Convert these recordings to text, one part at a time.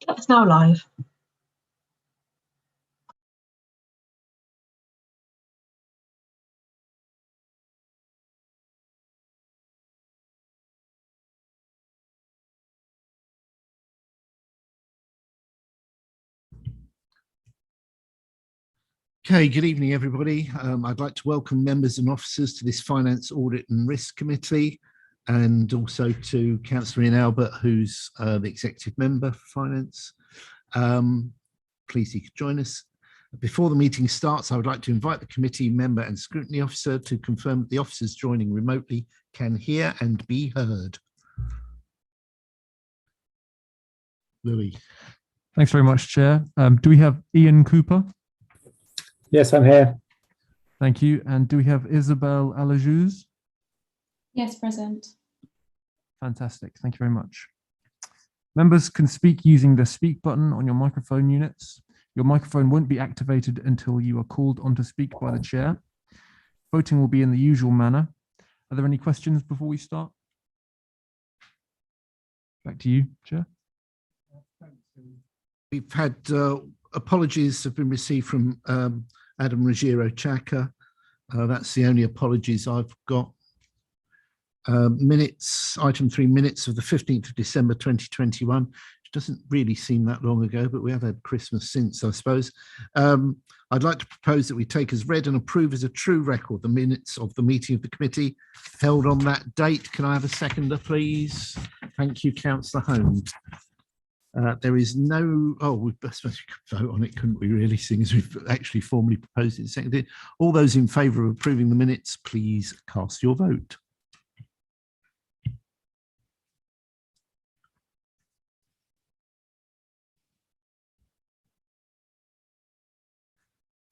That's now live. Okay, good evening, everybody. I'd like to welcome members and officers to this Finance, Audit and Risk Committee, and also to Councillor Ian Albert, who's the Executive Member for Finance. Please, you could join us. Before the meeting starts, I would like to invite the committee member and scrutiny officer to confirm that the officers joining remotely can hear and be heard. Louis. Thanks very much, Chair. Do we have Ian Cooper? Yes, I'm here. Thank you. And do we have Isabel Alajuz? Yes, present. Fantastic. Thank you very much. Members can speak using the speak button on your microphone units. Your microphone won't be activated until you are called on to speak by the chair. Voting will be in the usual manner. Are there any questions before we start? Back to you, Chair. We've had apologies have been received from Adam Ruggiero-Chaka. That's the only apologies I've got. Minutes, item 3, minutes of the 15th of December 2021, which doesn't really seem that long ago, but we have had Christmas since, I suppose. I'd like to propose that we take as read and approve as a true record the minutes of the meeting of the committee held on that date. Can I have a seconder, please? Thank you, Councillor Holmes. There is no, we suppose we could vote on it, couldn't we, really, seeing as we've actually formally proposed it and seconded. All those in favour of approving the minutes, please cast your vote.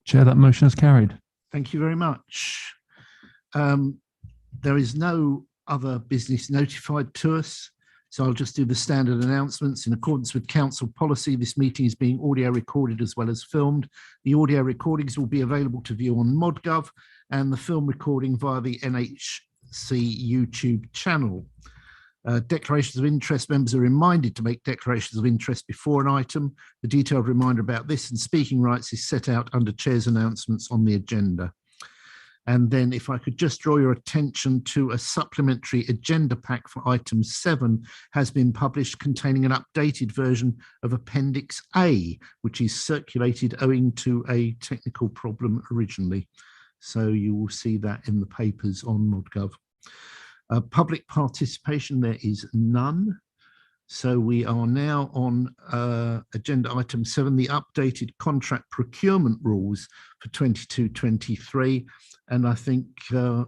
Chair, that motion is carried. Thank you very much. There is no other business notified to us, so I'll just do the standard announcements. In accordance with council policy, this meeting is being audio recorded as well as filmed. The audio recordings will be available to view on ModGov and the film recording via the NHC YouTube channel. Declarations of interest, members are reminded to make declarations of interest before an item. The detailed reminder about this and speaking rights is set out under Chair's announcements on the agenda. And then if I could just draw your attention to a supplementary agenda pack for item 7 has been published, containing an updated version of Appendix A, which is circulated owing to a technical problem originally. So you will see that in the papers on ModGov. Public participation, there is none. So we are now on agenda item 7, the updated contract procurement rules for 22-23. And I think the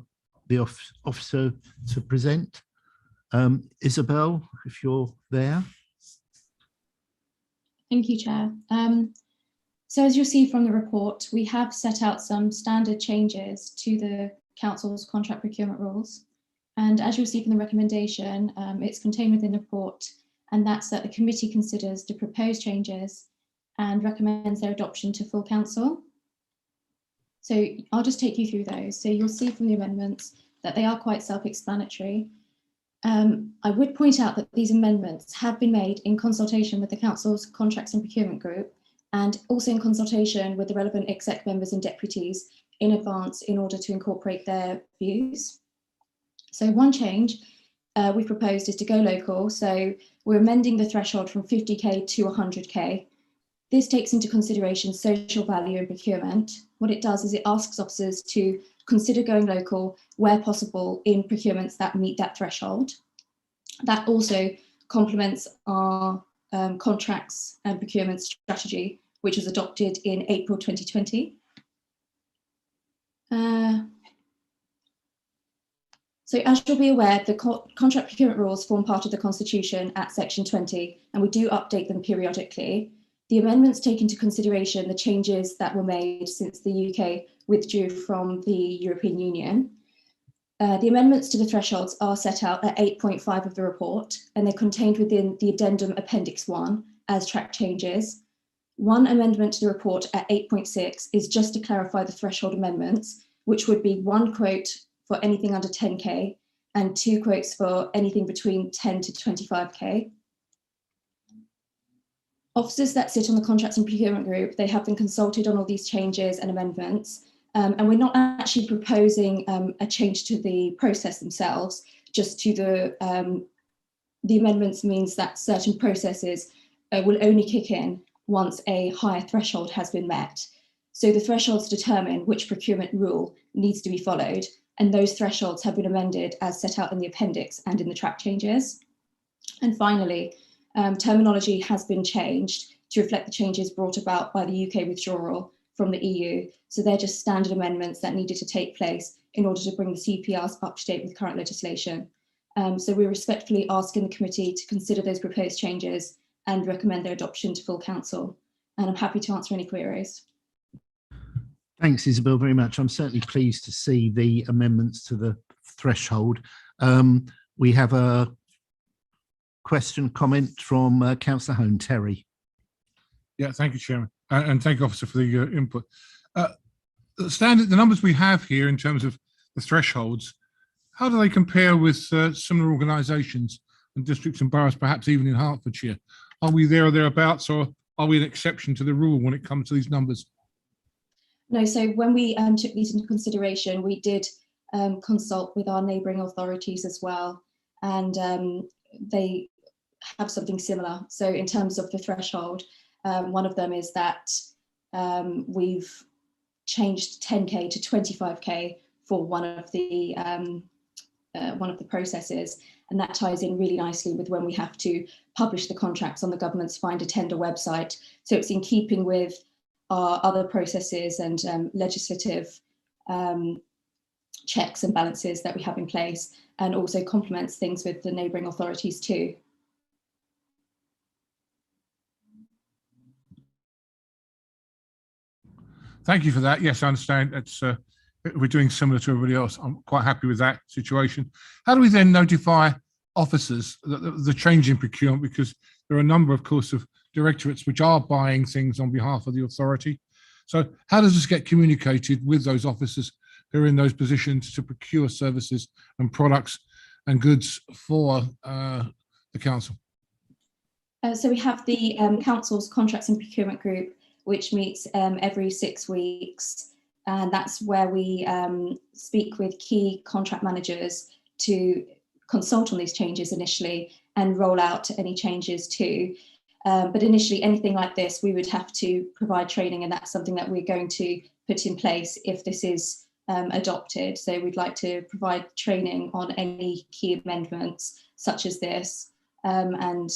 officer to present, Isabel, if you're there. Thank you, Chair. So as you'll see from the report, we have set out some standard changes to the Council's contract procurement rules. And as you'll see from the recommendation, it's contained within the report, and that's that the committee considers the proposed changes and recommends their adoption to full council. So I'll just take you through those. So you'll see from the amendments that they are quite self-explanatory. I would point out that these amendments have been made in consultation with the Council's Contracts and Procurement Group, and also in consultation with the relevant exec members and deputies in advance in order to incorporate their views. So one change we've proposed is to go local. So we're amending the threshold from 50k to 100k. This takes into consideration social value in procurement. What it does is it asks officers to consider going local where possible in procurements that meet that threshold. That also complements our contracts and procurement strategy, which was adopted in April 2020. So as you'll be aware, the contract procurement rules form part of the Constitution at section 20, and we do update them periodically. The amendments take into consideration the changes that were made since the UK withdrew from the European Union. The amendments to the thresholds are set out at 8.5 of the report, and they're contained within the addendum Appendix 1 as track changes. One amendment to the report at 8.6 is just to clarify the threshold amendments, which would be one quote for anything under 10k and 2 quotes for anything between 10 to 25k. Officers that sit on the Contracts and Procurement Group, they have been consulted on all these changes and amendments. And we're not actually proposing a change to the process themselves, just to the amendments means that certain processes will only kick in once a higher threshold has been met. So the thresholds determine which procurement rule needs to be followed, and those thresholds have been amended as set out in the appendix and in the track changes. And finally, terminology has been changed to reflect the changes brought about by the UK withdrawal from the EU. So they're just standard amendments that needed to take place in order to bring the CPRs up to date with current legislation. So we're respectfully asking the committee to consider those proposed changes and recommend their adoption to full council. And I'm happy to answer any queries. Thanks, Isabel, very much. I'm certainly pleased to see the amendments to the threshold. We have a question, comment from Councillor Hone. Terry. Yeah, thank you, Chairman, and thank you, Officer, for the input. The numbers we have here in terms of the thresholds, how do they compare with similar organisations and districts and boroughs, perhaps even in Hertfordshire? Are we there or thereabouts, or are we an exception to the rule when it comes to these numbers? No, so when we took these into consideration, we did consult with our neighbouring authorities as well, and they have something similar. So in terms of the threshold, one of them is that we've changed 10k to 25k for one of the processes, and that ties in really nicely with when we have to publish the contracts on the government's Find a Tender website. So it's in keeping with our other processes and legislative checks and balances that we have in place, and also complements things with the neighbouring authorities too. Thank you for that. Yes, I understand. It's we're doing similar to everybody else. I'm quite happy with that situation. How do we then notify officers the change in procurement? Because there are a number, of course, of directorates which are buying things on behalf of the authority. So how does this get communicated with those officers who are in those positions to procure services and products and goods for the council? So we have the council's Contracts and Procurement Group, which meets every 6 weeks. And that's where we speak with key contract managers to consult on these changes initially and roll out any changes too. But initially, anything like this, we would have to provide training, and that's something that we're going to put in place if this is adopted. So we'd like to provide training on any key amendments such as this, and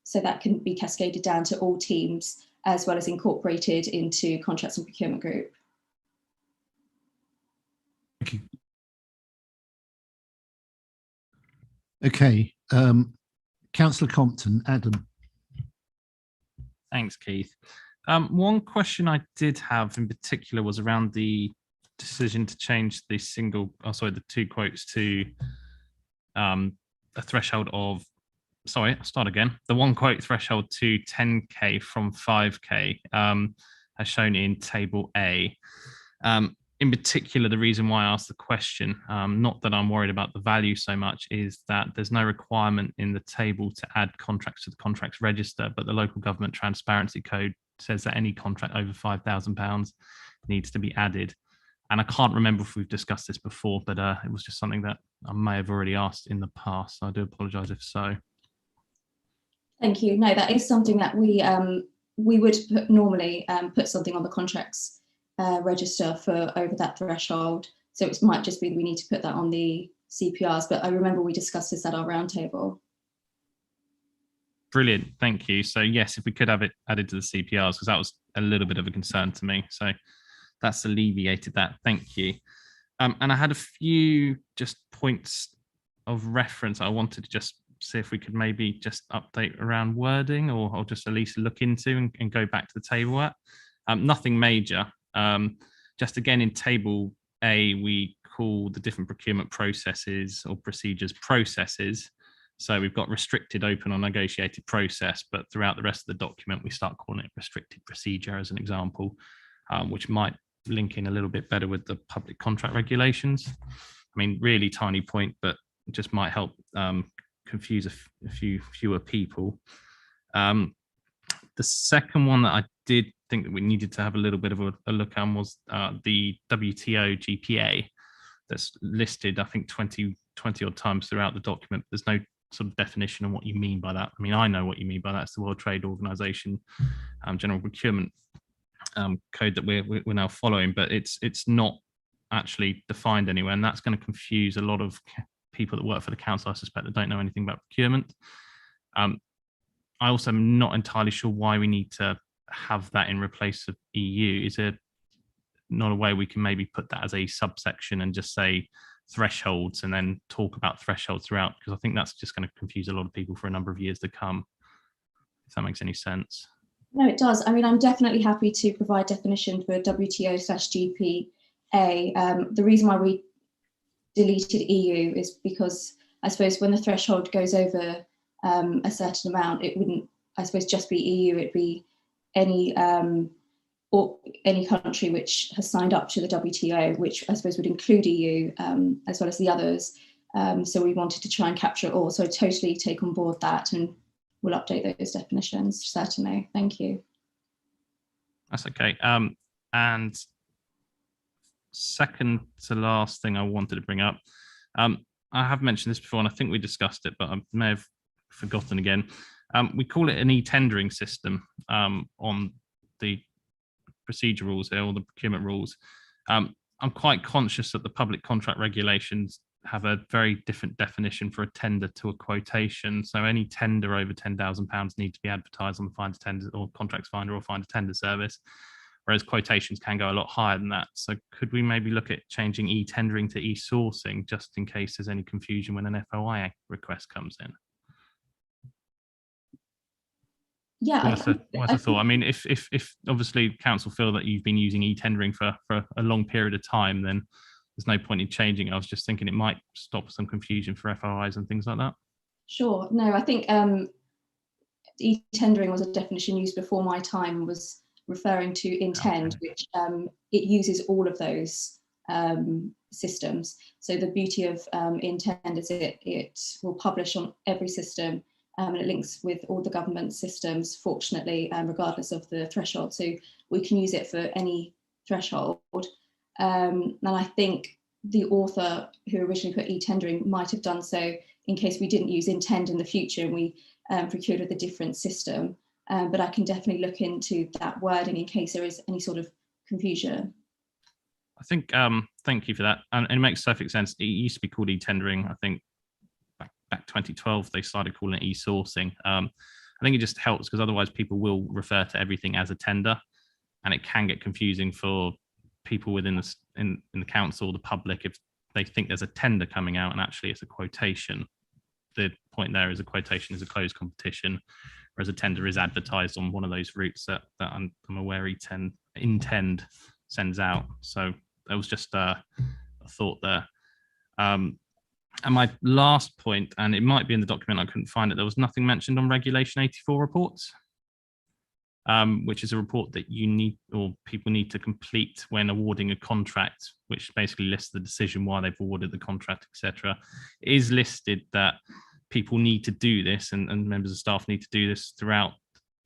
so that can be cascaded down to all teams as well as incorporated into Contracts and Procurement Group. Thank you. Okay, Councillor Compton, Adam. Thanks, Keith. One question I did have in particular was around the decision to change the the 2 quotes to a threshold of, sorry, I'll start again. The 1 quote threshold to 10k from 5k, as shown in table A. In particular, the reason why I asked the question, not that I'm worried about the value so much, is that there's no requirement in the table to add contracts to the contracts register, but the Local Government Transparency Code says that any contract over £5,000 needs to be added. And I can't remember if we've discussed this before, but it was just something that I may have already asked in the past. So I do apologise if so. Thank you. No, that is something that we would normally put something on the contracts register for over that threshold. So it might just be that we need to put that on the CPRs, but I remember we discussed this at our roundtable. Brilliant, thank you. So yes, if we could have it added to the CPRs, because that was a little bit of a concern to me. So that's alleviated that, thank you. And I had a few just points of reference I wanted to just see if we could maybe just update around wording, or just at least look into and go back to the table at. Nothing major. Just again in table A, we call the different procurement processes or procedures processes. So we've got restricted, open or negotiated process, but throughout the rest of the document, we start calling it restricted procedure as an example, which might link in a little bit better with the public contract regulations. I mean, really tiny point, but it just might help confuse a few fewer people. The The second one that I did think that we needed to have a little bit of a look at was the WTO GPA that's listed, I think 20 odd times throughout the document. There's no sort of definition on what you mean by that. I mean, I know what you mean by that. It's the World Trade Organization General Procurement code that we're now following, but it's not actually defined anywhere, and that's going to confuse a lot of people that work for the council, I suspect, that don't know anything about procurement. I also am not entirely sure why we need to have that in replace of EU. Is there not a way we can maybe put that as a subsection and just say thresholds and then talk about thresholds throughout? Because I think that's just going to confuse a lot of people for a number of years to come, if that makes any sense. No, it does. I mean, I'm definitely happy to provide definition for WTO/GPA. The reason why we deleted EU is because I suppose when the threshold goes over a certain amount, it wouldn't, I suppose, just be EU. It'd be any or any country which has signed up to the WTO, which I suppose would include EU as well as the others. So we wanted to try and capture it all. So I totally take on board that, and we'll update those definitions, certainly. Thank you. That's okay. And second to last thing I wanted to bring up, I have mentioned this before, and I think we discussed it, but I may have forgotten again. We call it an e-tendering system on the procedure rules there, or the procurement rules. I'm quite conscious that the public contract regulations have a very different definition for a tender to a quotation. So any tender over £10,000 need to be advertised on the Find a Tender or Contracts Finder or Find a Tender service, whereas quotations can go a lot higher than that. So could we maybe look at changing e-tendering to e-sourcing, just in case there's any confusion when an FOI request comes in? Yeah, What's a thought? I mean, if obviously council feel that you've been using e-tendering for a long period of time, then there's no point in changing it. I was just thinking it might stop some confusion for FOIs and things like that. Sure. No, I think e-tendering was a definition used before my time and was referring to intend, which it uses all of those systems. So the beauty of intend is it will publish on every system, and it links with all the government systems, fortunately, regardless of the threshold. So we can use it for any threshold. And I think the author who originally put e-tendering might have done so in case we didn't use intend in the future and we procured with a different system. But I can definitely look into that wording in case there is any sort of confusion. I think, thank you for that. And it makes perfect sense. It used to be called e-tendering. I think back 2012, they started calling it e-sourcing. I think it just helps because otherwise people will refer to everything as a tender, and it can get confusing for people within the in the council, the public, if they think there's a tender coming out and actually it's a quotation. The point there is a quotation is a closed competition, whereas a tender is advertised on one of those routes that I'm aware intend sends out. So that was just a thought there. And my last point, and it might be in the document, I couldn't find it, there was nothing mentioned on Regulation 84 reports, which is a report that you need, or people need to complete when awarding a contract, which basically lists the decision, why they've awarded the contract, etc. It is listed that people need to do this, and members of staff need to do this throughout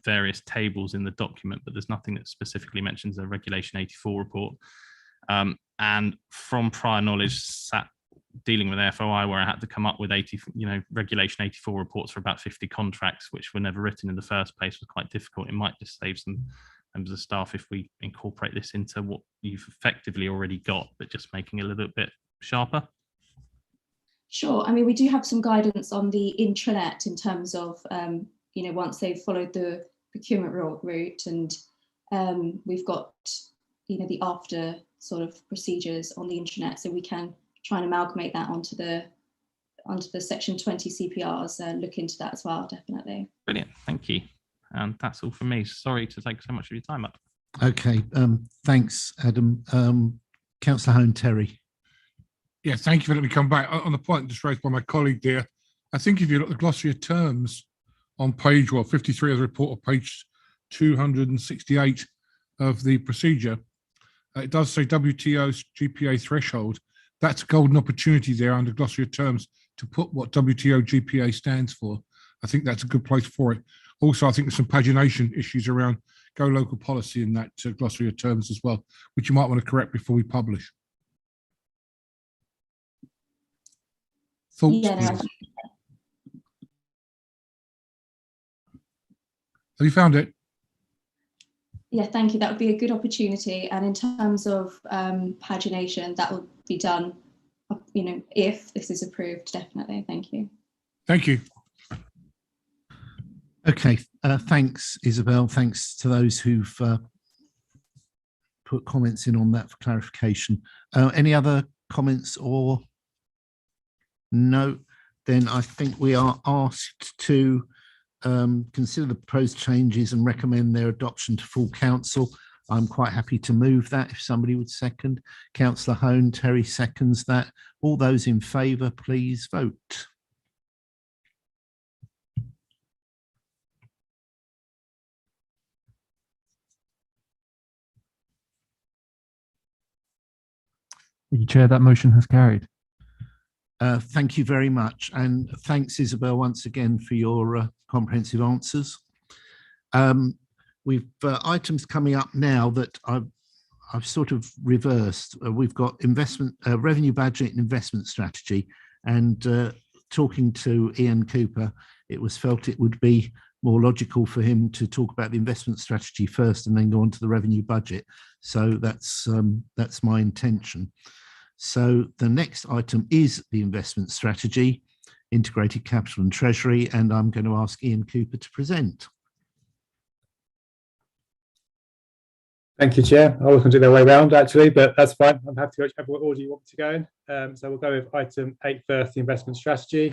various tables in the document, but there's nothing that specifically mentions a Regulation 84 report. And from prior knowledge, dealing with FOI, where I had to come up with Regulation 84 reports for about 50 contracts, which were never written in the first place, was quite difficult. It might just save some members of staff if we incorporate this into what you've effectively already got, but just making it a little bit sharper. Sure. I mean, we do have some guidance on the intranet in terms of, once they've followed the procurement route, and we've got, the after sort of procedures on the intranet, so we can try and amalgamate that onto the Section 20 CPRs and look into that as well, definitely. Brilliant, thank you. And that's all from me. Sorry to take so much of your time up. Okay, thanks, Adam. Councillor Hone-Terry. Yeah, thank you for letting me come back. On the point just raised by my colleague there, I think if you look at the glossary of terms on page 53 of the report, or page 268 of the procedure, it does say WTO's GPA threshold. That's a golden opportunity there under glossary of terms to put what WTO GPA stands for. I think that's a good place for it. Also, I think there's some pagination issues around go local policy in that glossary of terms as well, which you might want to correct before we publish. Thoughts? Yeah, no, Please? Have you found it? yeah, thank you. That would be a good opportunity. And in terms of pagination, that will be done, you know, if this is approved, definitely. Thank you. Thank you. Okay, thanks, Isabel. Thanks to those who've put comments in on that for clarification. Any other comments or no? Then I think we are asked to consider the proposed changes and recommend their adoption to full council. I'm quite happy to move that if somebody would second. Councillor Hone, Terry seconds that. All those in favour, please vote. Thank you, Chair. That motion has carried. Thank you very much. And thanks, Isabel, once again for your comprehensive answers. We've items coming up now that I've sort of reversed. We've got investment, revenue budget and investment strategy. And talking to Ian Cooper, it was felt it would be more logical for him to talk about the investment strategy first and then go on to the revenue budget. So that's my intention. So the next item is the investment strategy, integrated capital and treasury, and I'm going to ask Ian Cooper to present. Thank you, Chair. I was going to do the way around actually, but that's fine. I'm happy to go whichever order you want me to go in. So we'll go with item 8 first, the investment strategy.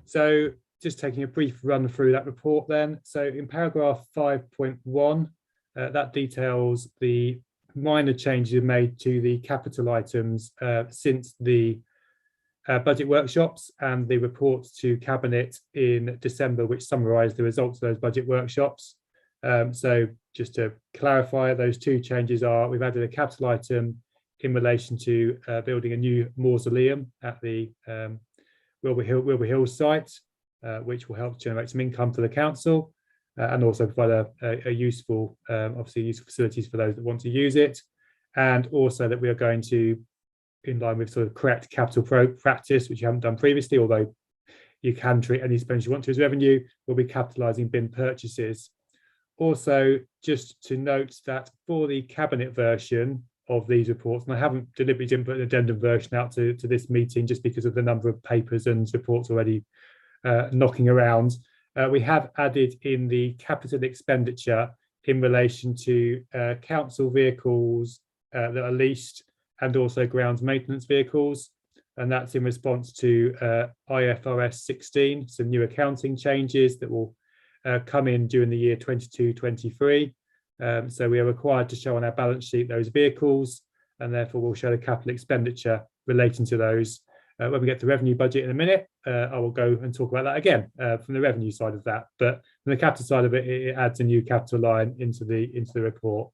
So just taking a brief run through that report then. So in paragraph 5.1, that details the minor changes made to the capital items since the budget workshops and the report to Cabinet in December, which summarised the results of those budget workshops. So just to clarify, those two changes are we've added a capital item in relation to building a new mausoleum at the Wilbur Hill site, which will help generate some income for the council. And also provide a useful, obviously useful facilities for those that want to use it. And also that we are going to, in line with sort of correct capital practice, which you haven't done previously, although you can treat any expense you want to as revenue, we'll be capitalising bin purchases. Also, just to note that for the Cabinet version of these reports, and I haven't deliberately didn't put an addendum version out to this meeting just because of the number of papers and reports already knocking around. We have added in the capital expenditure in relation to council vehicles that are leased and also grounds maintenance vehicles. And that's in response to IFRS 16, some new accounting changes that will come in during the year 22-23. So we are required to show on our balance sheet those vehicles, and therefore we'll show the capital expenditure relating to those. When we get to revenue budget in a minute, I will go and talk about that again from the revenue side of that. But from the capital side of it, it adds a new capital line into the report.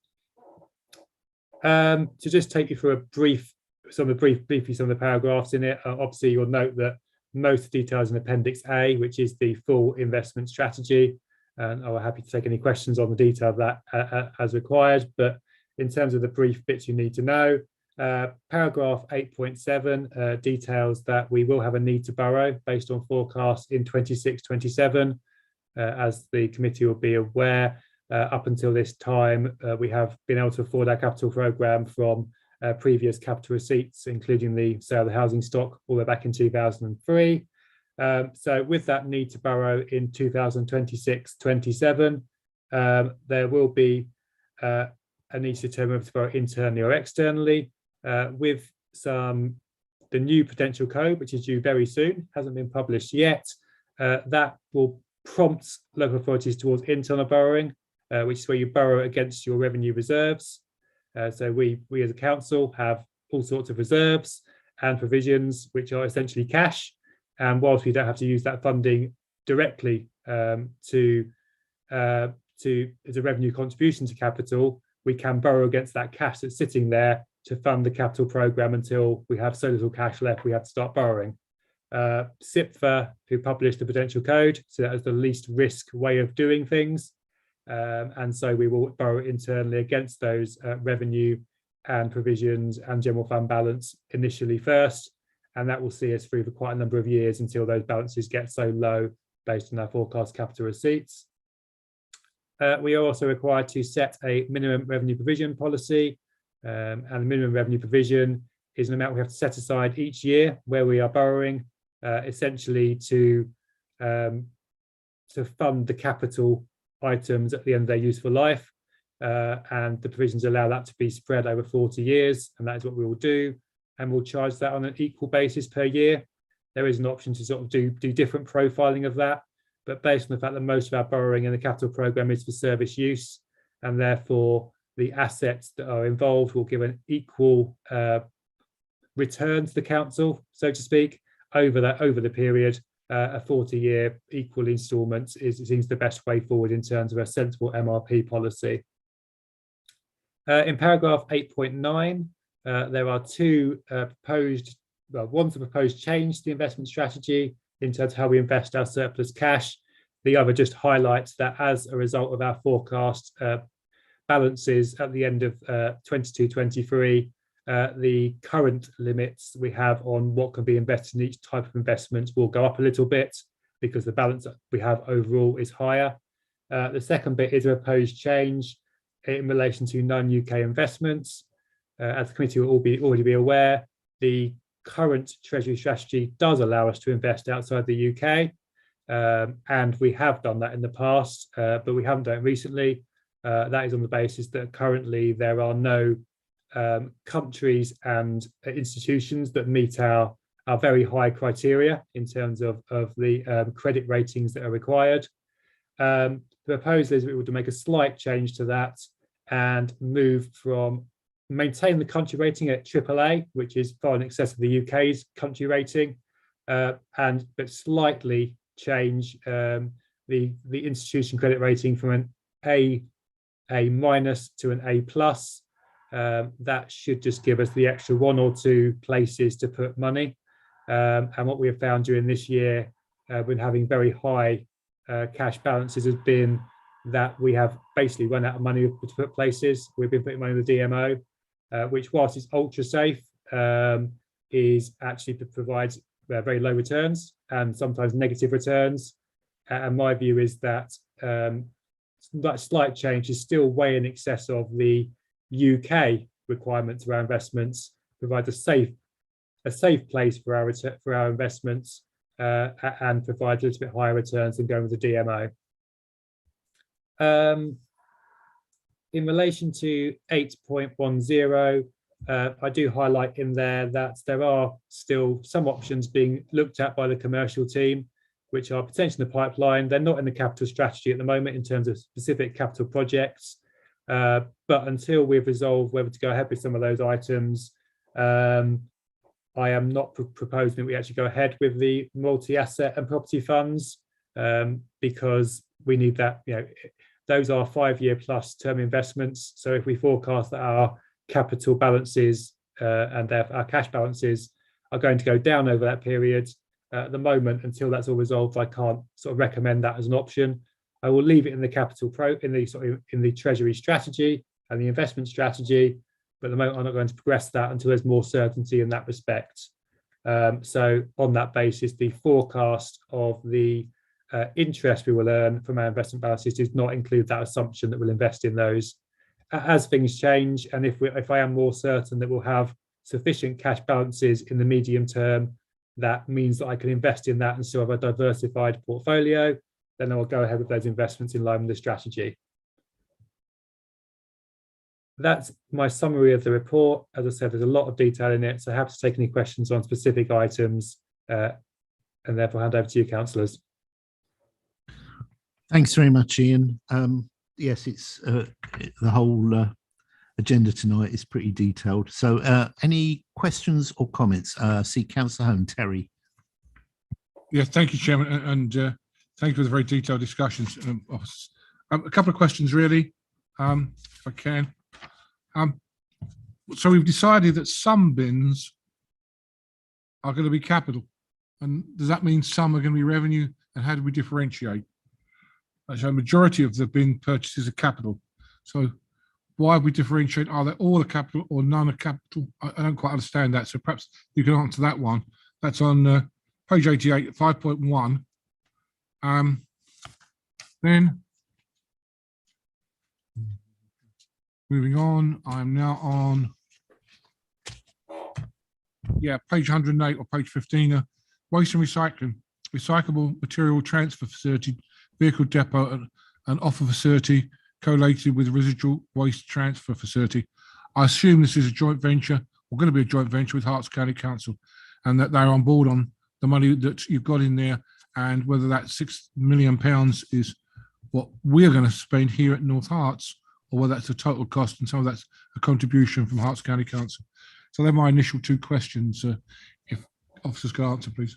To just take you through briefly some of the paragraphs in it. Obviously, you'll note that most details in Appendix A, which is the full investment strategy. And I'm happy to take any questions on the detail of that as required. But in terms of the brief bits you need to know, paragraph 8.7 details that we will have a need to borrow based on forecasts in 26-27. As the committee will be aware, up until this time, we have been able to afford our capital programme from previous capital receipts, including the sale of the housing stock all the way back in 2003. So with that need to borrow in 2026-27, there will be a need to determine whether to borrow internally or externally. With the new potential code, which is due very soon, hasn't been published yet, that will prompt local authorities towards internal borrowing, which is where you borrow against your revenue reserves. So we as a council have all sorts of reserves and provisions, which are essentially cash. And whilst we don't have to use that funding directly as a revenue contribution to capital, we can borrow against that cash that's sitting there to fund the capital programme until we have so little cash left we have to start borrowing. SIPFA, who published the Prudential Code, so that was the least risk way of doing things. And so we will borrow internally against those revenue and provisions and general fund balance initially first. And that will see us through for quite a number of years until those balances get so low based on our forecast capital receipts. We are also required to set a minimum revenue provision policy. And the minimum revenue provision is an amount we have to set aside each year where we are borrowing, essentially to fund the capital items at the end of their useful life. And the provisions allow that to be spread over 40 years, and that is what we will do. And we'll charge that on an equal basis per year. There is an option to sort of do different profiling of that, but based on the fact that most of our borrowing in the capital programme is for service use, and therefore the assets that are involved will give an equal return to the council, so to speak, over the period. A 40-year equal instalment seems the best way forward in terms of a sensible MRP policy. In paragraph 8.9, there are two proposed, well, one's a proposed change to the investment strategy in terms of how we invest our surplus cash. The other just highlights that as a result of our forecast balances at the end of 22-23, the current limits we have on what can be invested in each type of investment will go up a little bit because the balance that we have overall is higher. The second bit is a proposed change in relation to non-UK investments. As the committee will already be aware, the current Treasury strategy does allow us to invest outside the UK, and we have done that in the past, but we haven't done it recently. That is on the basis that currently there are no countries and institutions that meet our very high criteria in terms of the credit ratings that are required. The proposal is we would make a slight change to that and move from maintain the country rating at AAA, which is far in excess of the UK's country rating, but slightly change the institution credit rating from an A minus to an A plus. That should just give us the extra 1 or 2 places to put money. And what we have found during this year, when having very high cash balances, has been that we have basically run out of money to put places. We've been putting money in the DMO, which, whilst it's ultra safe, is actually provides very low returns and sometimes negative returns. And my view is that that slight change is still way in excess of the UK requirements around investments, provide a safe place for our investments, and provide a little bit higher returns than going with the DMO. In relation to 8.10, I do highlight in there that there are still some options being looked at by the commercial team, which are potentially in the pipeline. They're not in the capital strategy at the moment in terms of specific capital projects, but until we've resolved whether to go ahead with some of those items, I am not proposing that we actually go ahead with the multi-asset and property funds, because we need that, those are 5-year plus term investments. So if we forecast that our capital balances and therefore our cash balances are going to go down over that period, at the moment, until that's all resolved, I can't sort of recommend that as an option. I will leave it in the in the Treasury strategy and the investment strategy, but at the moment I'm not going to progress that until there's more certainty in that respect. So on that basis, the forecast of the interest we will earn from our investment balances does not include that assumption that we'll invest in those. As things change, and if I am more certain that we'll have sufficient cash balances in the medium term, that means that I can invest in that and still have a diversified portfolio, then I will go ahead with those investments in line with the strategy. That's my summary of the report. As I said, there's a lot of detail in it, so happy to take any questions on specific items, and therefore hand over to you, councillors. Thanks very much, Ian. Yes, it's the whole agenda tonight is pretty detailed. So any questions or comments? See Councillor Hone, Terry. Yeah, thank you, Chairman, and thank you for the very detailed discussions. A couple of questions, really, if I can. So we've decided that some bins are going to be capital. And does that mean some are going to be revenue? And how do we differentiate? So a majority of the bin purchases are capital. So why we differentiate? Are they all a capital or none are capital? I don't quite understand that. So perhaps you can answer that one. That's on page 88, 5.1. Then moving on, I'm now on page 108 or page 15. Waste and recycling, recyclable material transfer facility, vehicle depot, and offer facility collated with residual waste transfer facility. I assume this is a joint venture, or going to be a joint venture with Herts County Council, and that they're on board on the money that you've got in there, and whether that £6 million is what we're going to spend here at North Herts, or whether that's the total cost, and some of that's a contribution from Herts County Council. So they're my initial two questions. If officers could answer, please.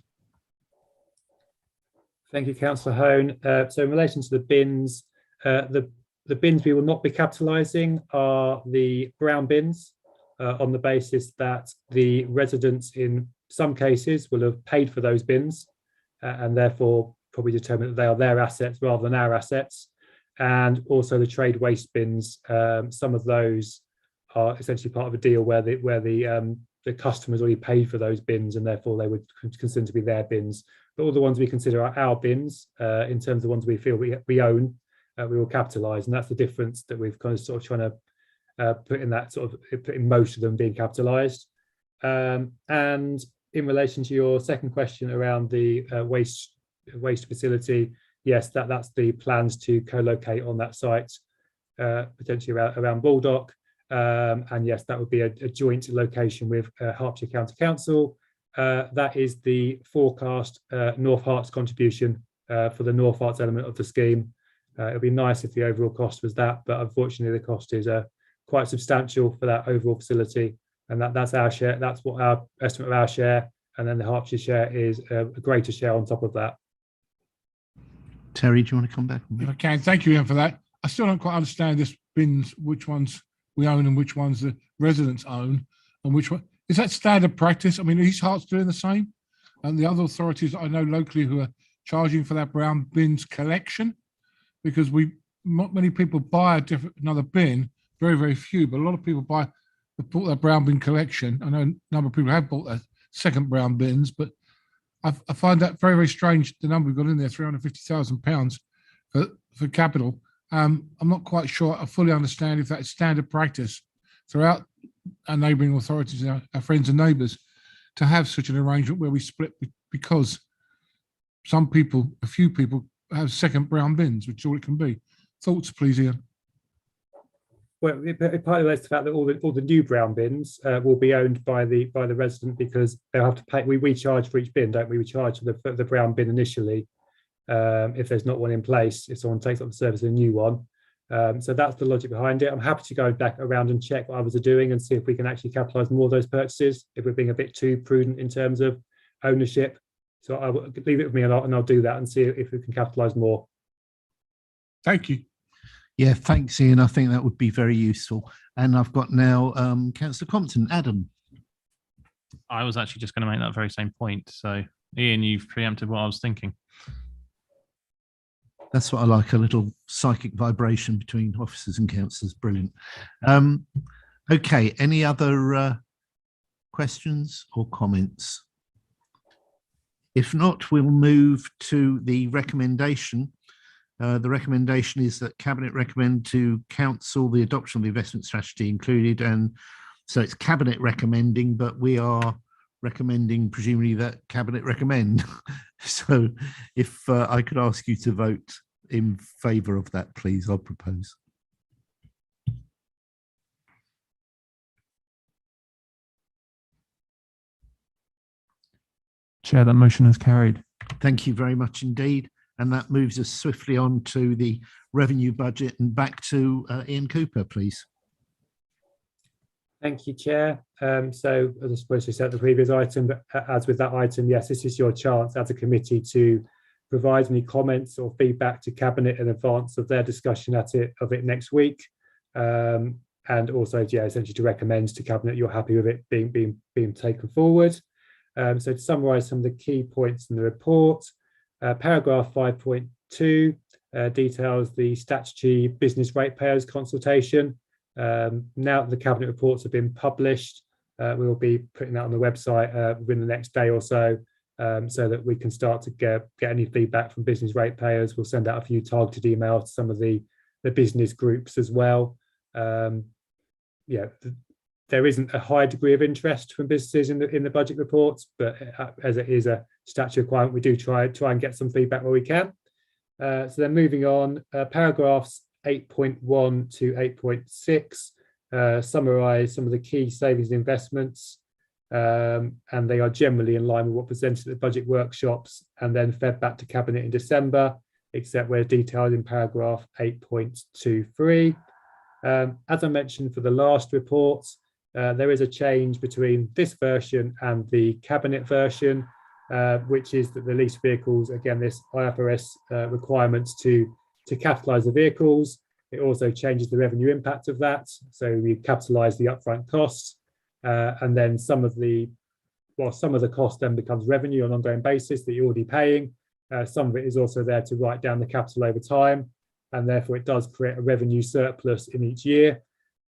Thank you, Councillor Hone. So in relation to the bins, the bins we will not be capitalising are the brown bins, on the basis that the residents in some cases will have paid for those bins, and therefore probably determined that they are their assets rather than our assets. And also the trade waste bins, some of those are essentially part of a deal where the customers already paid for those bins, and therefore they would consider to be their bins. But all the ones we consider are our bins, in terms of the ones we feel we own, we will capitalise, and that's the difference that we've kind of sort of trying to put in most of them being capitalised. And in relation to your second question around the waste facility, yes, that's the plans to co-locate on that site, potentially around Baldock. And yes, that would be a joint location with Hertfordshire County Council. That is the forecast North Herts contribution for the North Herts element of the scheme. It would be nice if the overall cost was that, but unfortunately the cost is quite substantial for that overall facility, and that's our share. That's what our estimate of our share, and then the Hertfordshire share is a greater share on top of that. Terry, do you want to come back? If I can, thank you, Ian, for that. I still don't quite understand this bins, which ones we own and which ones the residents own, and which one is that standard practice? I mean, East Herts doing the same, and the other authorities I know locally who are charging for that brown bins collection, because not many people buy another bin, very, very few, but a lot of people bought that brown bin collection. I know a number of people have bought that second brown bins, but I find that very, very strange, the number we've got in there, £350,000 for capital. I'm not quite sure I fully understand if that's standard practice throughout our neighbouring authorities and our friends and neighbours to have such an arrangement where we split, because some people, a few people, have second brown bins, which is all it can be. Thoughts, please, Ian? Well, it partly relates to the fact that all the new brown bins will be owned by the resident, because they'll have to pay. We charge for each bin, don't we? We charge for the brown bin initially, if there's not one in place, if someone takes up the service of a new one. So that's the logic behind it. I'm happy to go back around and check what others are doing and see if we can actually capitalise more of those purchases, if we're being a bit too prudent in terms of ownership. So I will leave it with me, and I'll do that and see if we can capitalise more. Thank you. Yeah, thanks, Ian. I think that would be very useful. And I've got now Councillor Compton. Adam. I was actually just going to make that very same point. So, Ian, you've preempted what I was thinking. That's what I like, a little psychic vibration between officers and councillors. Brilliant. Okay, any other questions or comments? If not, we'll move to the recommendation. The recommendation is that Cabinet recommend to Council the adoption of the investment strategy included, and so it's Cabinet recommending, but we are recommending presumably that Cabinet recommend. So if I could ask you to vote in favour of that, please, I'll propose. Chair, that motion is carried. Thank you very much indeed. And that moves us swiftly on to the revenue budget and back to Ian Cooper, please. Thank you, Chair. So as I suppose we said at the previous item, but as with that item, yes, this is your chance as a committee to provide any comments or feedback to Cabinet in advance of their discussion of it next week. And also, yeah, essentially to recommend to Cabinet you're happy with it being taken forward. So to summarise some of the key points in the report, paragraph 5.2 details the statutory business ratepayers consultation. Now that the cabinet reports have been published, we will be putting that on the website within the next day or so, so that we can start to get any feedback from business ratepayers. We'll send out a few targeted emails to some of the business groups as well. There isn't a high degree of interest from businesses in the budget reports, but as it is a statutory requirement, we do try and get some feedback where we can. So then moving on, paragraphs 8.1 to 8.6 summarise some of the key savings and investments, and they are generally in line with what presented at the budget workshops and then fed back to Cabinet in December, except where detailed in paragraph 8.23. As I mentioned for the last report, there is a change between this version and the Cabinet version, which is that the leased vehicles, again, this IFRS requirements to capitalise the vehicles. It also changes the revenue impact of that. So we capitalise the upfront costs, and then some of the cost then becomes revenue on an ongoing basis that you're already paying. Some of it is also there to write down the capital over time, and therefore it does create a revenue surplus in each year.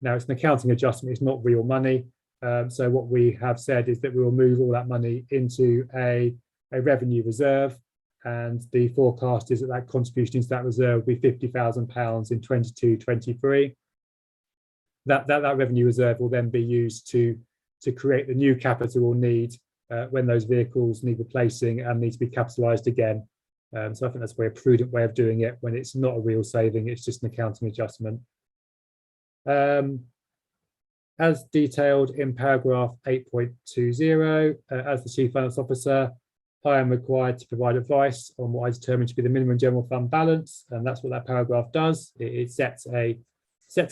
Now it's an accounting adjustment, it's not real money. So what we have said is that we will move all that money into a revenue reserve, and the forecast is that contribution into that reserve will be £50,000 in 22-23. That revenue reserve will then be used to create the new capital we'll need when those vehicles need replacing and need to be capitalised again. So I think that's a very prudent way of doing it when it's not a real saving, it's just an accounting adjustment. As detailed in paragraph 8.20, as the Chief Finance Officer, I am required to provide advice on what I determine to be the minimum general fund balance, and that's what that paragraph does. It sets a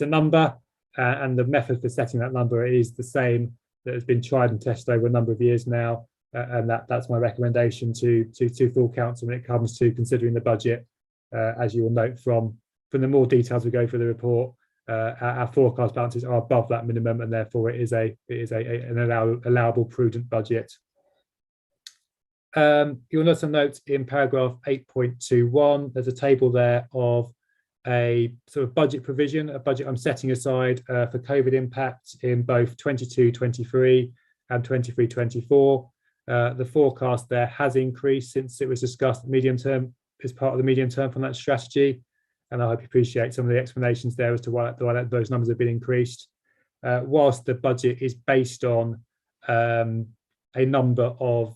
number, and the method for setting that number is the same that has been tried and tested over a number of years now, and that's my recommendation to full council when it comes to considering the budget. As you will note from the more details we go through the report, our forecast balances are above that minimum, and therefore it is an allowable prudent budget. You'll also note in paragraph 8.21, there's a table there of a sort of budget provision, a budget I'm setting aside for COVID impact in both 22-23 and 23-24. The forecast there has increased since it was discussed medium term as part of the medium term financial strategy. And I hope you appreciate some of the explanations there as to why those numbers have been increased. Whilst the budget is based on a number of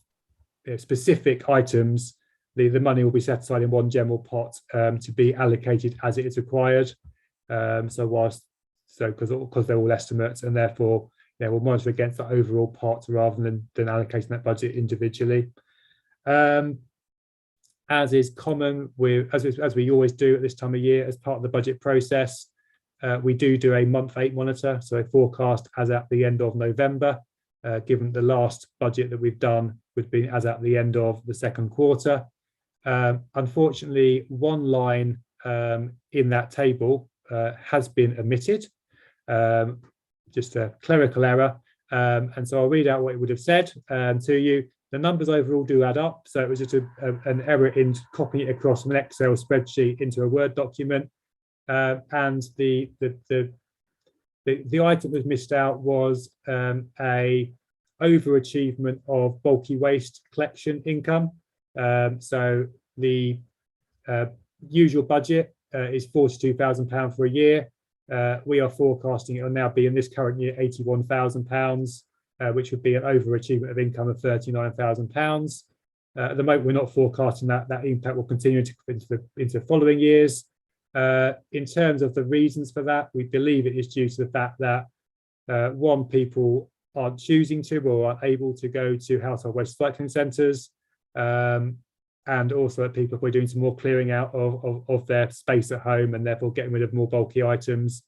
specific items, the money will be set aside in one general pot to be allocated as it is required. Because they're all estimates, and therefore we'll monitor against the overall pot rather than allocating that budget individually. As is common as we always do at this time of year as part of the budget process, we do a month 8 monitor, so a forecast as at the end of November, given the last budget that we've done would be as at the end of the second quarter. Unfortunately, one line in that table has been omitted, just a clerical error, and so I'll read out what it would have said to you. The numbers overall do add up, so it was just an error in copying it across from an Excel spreadsheet into a Word document, and the item that was missed out was a overachievement of bulky waste collection income. So the usual budget is £42,000 for a year. We are forecasting it will now be in this current year £81,000, which would be an overachievement of income of £39,000. At the moment, we're not forecasting that impact will continue into following years. In terms of the reasons for that, we believe it is due to the fact that one, people aren't choosing to or aren't able to go to household waste recycling centres, and also that people are doing some more clearing out of their space at home and therefore getting rid of more bulky items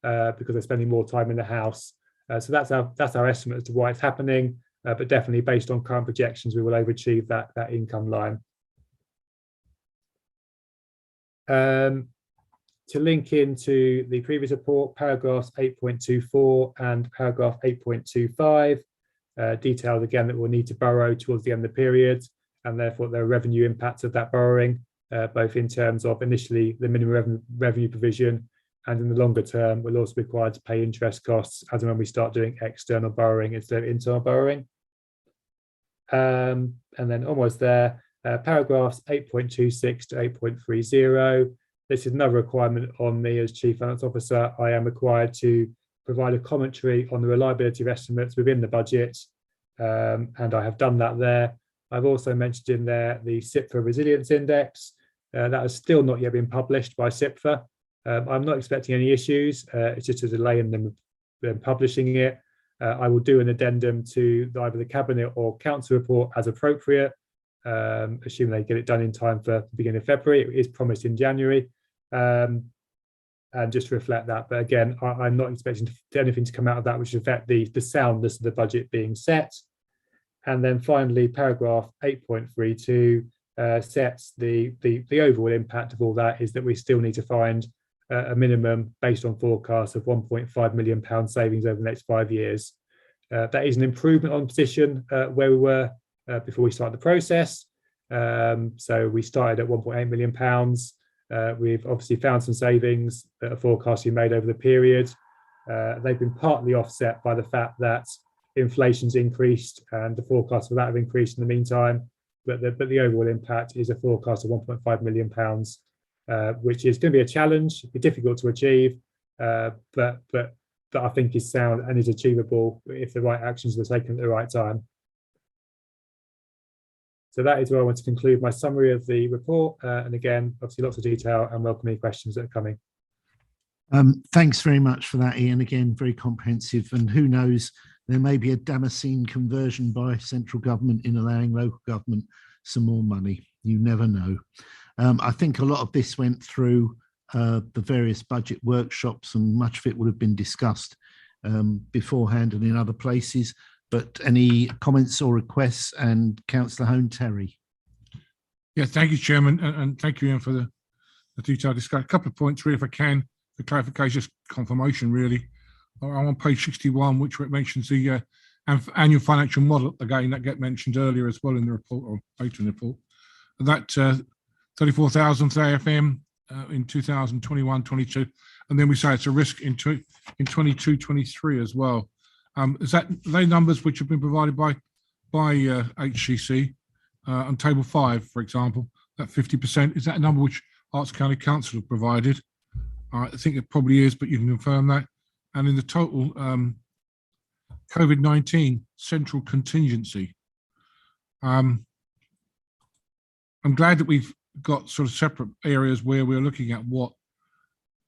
because they're spending more time in the house. So that's our estimate as to why it's happening, but definitely based on current projections, we will overachieve that income line. To link into the previous report, paragraphs 8.24 and paragraph 8.25 detailed again that we'll need to borrow towards the end of the period, and therefore there are revenue impacts of that borrowing, both in terms of initially the minimum revenue provision, and in the longer term, we'll also be required to pay interest costs as and when we start doing external borrowing instead of internal borrowing. And then almost there, paragraphs 8.26 to 8.30. This is another requirement on me as Chief Finance Officer. I am required to provide a commentary on the reliability of estimates within the budget, and I have done that there. I've also mentioned in there the CIPFA Resilience Index. That has still not yet been published by CIPFA. I'm not expecting any issues. It's just a delay in them publishing it. I will do an addendum to either the Cabinet or Council report as appropriate, assuming they get it done in time for the beginning of February. It is promised in January, and just to reflect that. But again, I'm not expecting anything to come out of that which affect the soundness of the budget being set. And then finally, paragraph 8.32 sets the overall impact of all that is that we still need to find a minimum based on forecasts of £1.5 million savings over the next 5 years. That is an improvement on position where we were before we started the process. So we started at £1.8 million. We've obviously found some savings that are forecasted made over the period. They've been partly offset by the fact that inflation's increased and the forecasts for that have increased in the meantime. But the overall impact is a forecast of £1.5 million, which is going to be a challenge, be difficult to achieve, but I think is sound and is achievable if the right actions are taken at the right time. So that is where I want to conclude my summary of the report. And again, obviously lots of detail, and welcome any questions that are coming. Thanks very much for that, Ian. Again, very comprehensive, and who knows, there may be a Damascene conversion by central government in allowing local government some more money. You never know. I think a lot of this went through the various budget workshops, and much of it would have been discussed beforehand and in other places. But any comments or requests? And Councillor Hone-Terry. Yeah, thank you, Chairman, and thank you, Ian, for the detailed discussion. A couple of points, really, if I can, for clarification, just confirmation, really. I'm on page 61, which mentions the annual financial model, again, that get mentioned earlier as well in the report, or later in the report. That 34,000 for AFM in 2021-22, and then we say it's a risk in 22-23 as well. Is that they numbers which have been provided by HCC on table 5, for example? That 50%, is that a number which Arts County Council have provided? I think it probably is, but you can confirm that. And in the total COVID-19 central contingency, I'm glad that we've got sort of separate areas where we're looking at what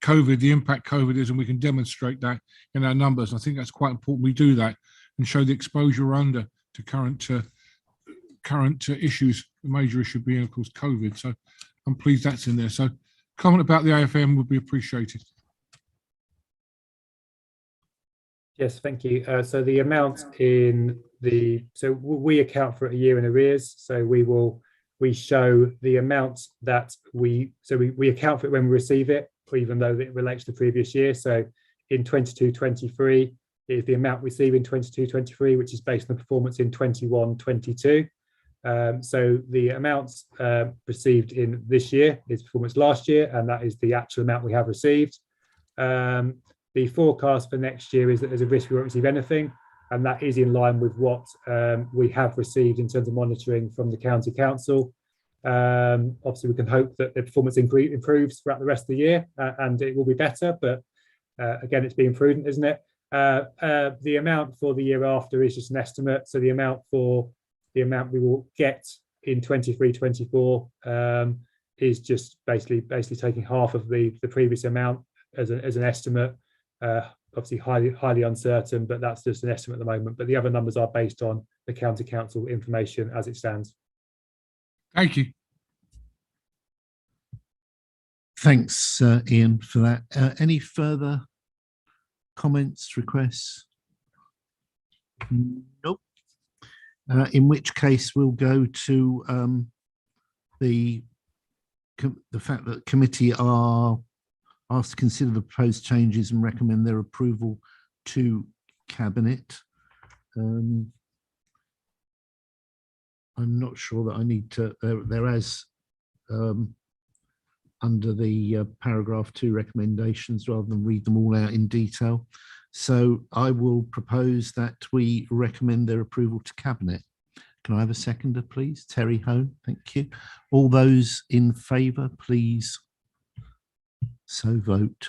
COVID, the impact COVID is, and we can demonstrate that in our numbers. I think that's quite important. We do that and show the exposure we're under to current issues. The major issue being, of course, COVID. So I'm pleased that's in there. So comment about the AFM would be appreciated. Yes, thank you. So the amount so we account for a year in arrears. So we show the amount that we account for it when we receive it, even though it relates to the previous year. So in 22-23 is the amount received in 22-23, which is based on the performance in 21-22. So the amounts received in this year is performance last year, and that is the actual amount we have received. The forecast for next year is that there's a risk we won't receive anything, and that is in line with what we have received in terms of monitoring from the County Council. Obviously, we can hope that the performance improves throughout the rest of the year, and it will be better, but again, it's being prudent, isn't it? The amount for the year after is just an estimate. So the amount we will get in 23-24 is just basically taking half of the previous amount as an estimate. Obviously highly uncertain, but that's just an estimate at the moment. But the other numbers are based on the County Council information as it stands. Thank you. Thanks, Ian, for that. Any further comments, requests? Nope. In which case, we'll go to the fact that committee are asked to consider the proposed changes and recommend their approval to Cabinet. I'm not sure that I need to, there as under the paragraph 2 recommendations, rather than read them all out in detail. So I will propose that we recommend their approval to Cabinet. Can I have a seconder, please? Terry Hone, thank you. All those in favour, please so vote.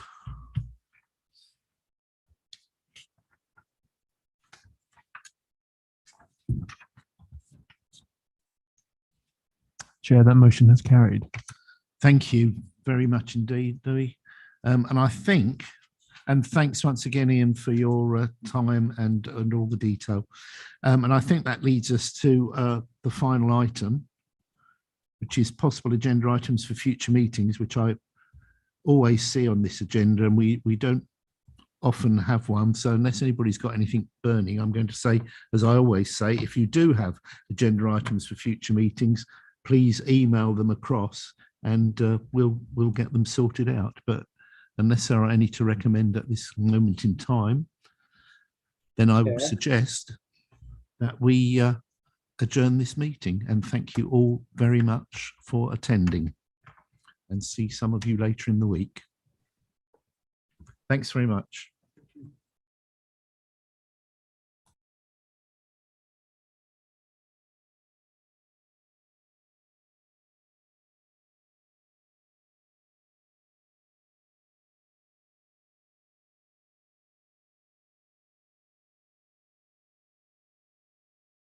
Chair, that motion has carried. Thank you very much indeed, Louis. And I think, and thanks once again, Ian, for your time and all the detail. And I think that leads us to the final item, which is possible agenda items for future meetings, which I always see on this agenda, and we don't often have one. So unless anybody's got anything burning, I'm going to say, as I always say, if you do have agenda items for future meetings, please email them across and we'll get them sorted out. But unless there are any to recommend at this moment in time, then I would suggest that we adjourn this meeting, and thank you all very much for attending, and see some of you later in the week. Thanks very much.